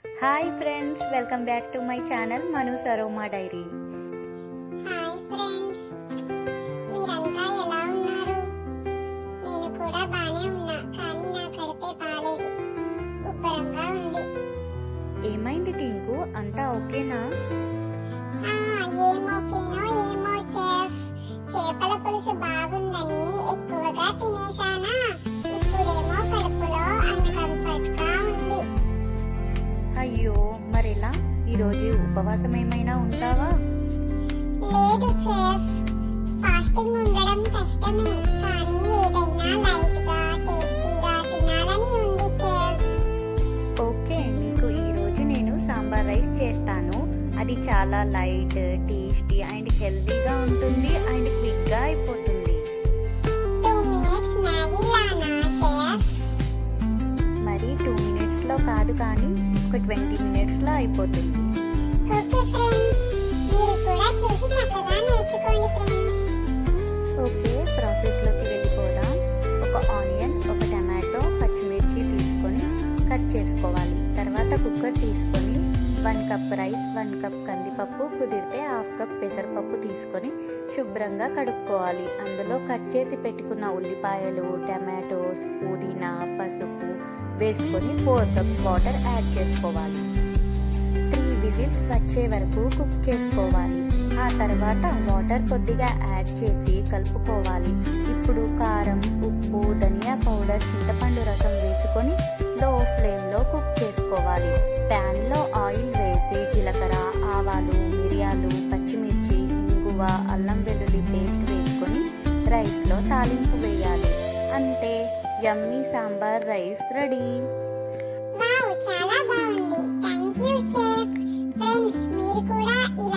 Hi friends, welcome back to my channel Manu's aroma diary. Hi friends, మీరంతా ఎలా ఉన్నారు? నేను కూడా బానే ఉన్నా, కానీ నా కడుపే బాలేదు, ఉబ్బరంగా ఉంది. ఏమైంది టింకు, అంతా ఓకేనా? ఏమోకేనో ఏమో చెఫ్, చేపల పులుసు బాగుందని ఎక్కువగా తినేసానా, ఇప్పుడేమో కడుపులో అన్కంఫర్ట్ గా ఉంది. అయ్యో, మరెలా? ఈరోజు ఉపవాసం ఏమైనా ఉంటావా? లేదు చెఫ్, ఫాస్టింగ్ ఉండడం కష్టమే, కానీ ఏదైనా లైట్ గా టేస్టీగా తినాలని ఉంది చెఫ్. ఓకే, మీకు ఈరోజు నేను సాంబార్ రైస్ చేస్తాను. అది చాలా లైట్, టేస్టీ అండ్ హెల్తీగా ఉంటుంది అండ్ క్విక్గా అయిపోతుంది. 2 minutes మ్యాగీ లానా చెఫ్? మరి 2 minutesలో కాదు, కానీ ఒక 20 minutesలో అయిపోతుంది. ఓకే ఫ్రెండ్స్, మీరు కూడా చూసి చక్కగా నేర్చుకోండి ఫ్రెండ్స్. ఓకే, ప్రాసెస్లోకి వెళ్ళిపోదాం. ఒక ఆనియన్, ఒక టమాటో, పచ్చిమిర్చి తీసుకొని కట్ చేసుకోవాలి. తర్వాత కుక్కర్ తీసుకొని 1 cup రైస్, 1 cup కందిపప్పు, కుదిరితే 1/2 cup పెసరపప్పు తీసుకొని శుభ్రంగా కడుక్కోవాలి. అందులో కట్ చేసి పెట్టుకున్న ఉల్లిపాయలు, టమాటోస్, పుదీనా, పసుపు వేసుకొని 4 cups వాటర్ యాడ్ చేసుకోవాలి. 3 విజిల్స్ వచ్చే వరకు కుక్ చేసుకోవాలి. ఆ తర్వాత వాటర్ కొద్దిగా యాడ్ చేసి కలుపుకోవాలి. ఇప్పుడు కారం, ఉప్పు, ధనియా పౌడర్, చింతపండు రసం వేసుకొని లో ఫ్లేమ్లో కుక్ చేసుకోవాలి. ప్యాన్లో ఆయిల్ వేసి జీలకర్ర, ఆవాలు, మిరియాలు, పచ్చిమిర్చి, ఇంగువ, అల్లం వెల్లుల్లి పేస్ట్ వేసుకొని రైస్లో తాలింపు వేయాలి. అంతే, యమ్మీ సాంబార్ రైస్ రెడీ. వావ్, చాలా బాగుంది. Thank you chef. ఫ్రెండ్స్, మీరు కూడా ఇలా